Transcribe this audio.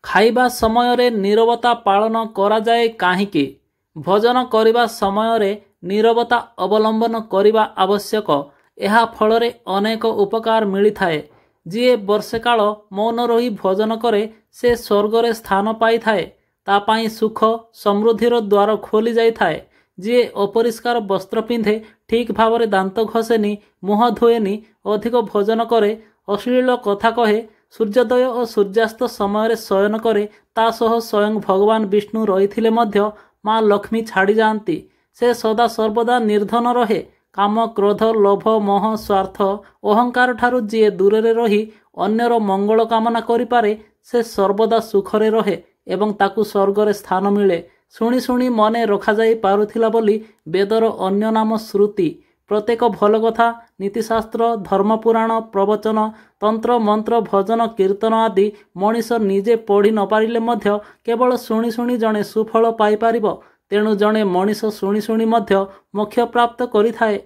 ଖାଇବା ସମୟରେ ନୀରବତା ପାଳନ କରାଯାଏ କାହିଁକି? ଭୋଜନ କରିବା ସମୟରେ ନୀରବତା ଅବଲମ୍ବନ କରିବା ଆବଶ୍ୟକ। ଏହା ଫଳରେ ଅନେକ ଉପକାର ମିଳିଥାଏ। ଯିଏ ବର୍ଷେ କାଳ ମୌନ ରହି ଭୋଜନ କରେ ସେ ସ୍ୱର୍ଗରେ ସ୍ଥାନ ପାଇଥାଏ। ତା ପାଇଁ ସୁଖ ସମୃଦ୍ଧିର ଦ୍ୱାର ଖୋଲି ଯାଇଥାଏ। ଯିଏ ଅପରିଷ୍କାର ବସ୍ତ୍ର ପିନ୍ଧେ, ଠିକ୍ ଭାବରେ ଦାନ୍ତ ଘଷେନି, ମୁହଁ ଧୁଏନି, ଅଧିକ ଭୋଜନ କରେ, ଅଶ୍ଳୀଳ କଥା କହେ, ସୂର୍ଯ୍ୟୋଦୟ ଓ ସୂର୍ଯ୍ୟାସ୍ତ ସମୟରେ ଶୟନ କରେ, ତା ସହ ସ୍ୱୟଂ ଭଗବାନ ବିଷ୍ଣୁ ରହିଥିଲେ ମଧ୍ୟ ମା ଲକ୍ଷ୍ମୀ ଛାଡ଼ିଯାଆନ୍ତି। ସେ ସଦାସର୍ବଦା ନିର୍ଧନ ରହେ। କାମ, କ୍ରୋଧ, ଲୋଭ, ମୋହ, ସ୍ୱାର୍ଥ, ଅହଙ୍କାର ଠାରୁ ଯିଏ ଦୂରରେ ରହି ଅନ୍ୟର ମଙ୍ଗଳ କାମନା କରିପାରେ ସେ ସର୍ବଦା ସୁଖରେ ରହେ ଏବଂ ତାକୁ ସ୍ୱର୍ଗରେ ସ୍ଥାନ ମିଳେ। ଶୁଣି ଶୁଣି ମନେ ରଖାଯାଇ ପାରୁଥିଲା ବୋଲି ବେଦର ଅନ୍ୟ ନାମ ଶ୍ରୁତି। ପ୍ରତ୍ୟେକ ଭଲ କଥା, ନୀତିଶାସ୍ତ୍ର, ଧର୍ମପୁରାଣ, ପ୍ରବଚନ, ତନ୍ତ୍ର, ମନ୍ତ୍ର, ଭଜନ, କୀର୍ତ୍ତନ ଆଦି ମଣିଷ ନିଜେ ପଢ଼ି ନ ପାରିଲେ ମଧ୍ୟ କେବଳ ଶୁଣି ଶୁଣି ଜଣେ ସୁଫଳ ପାଇପାରିବ। ତେଣୁ ଜଣେ ମଣିଷ ଶୁଣି ଶୁଣି ମଧ୍ୟ ମୋକ୍ଷ ପ୍ରାପ୍ତ କରିଥାଏ।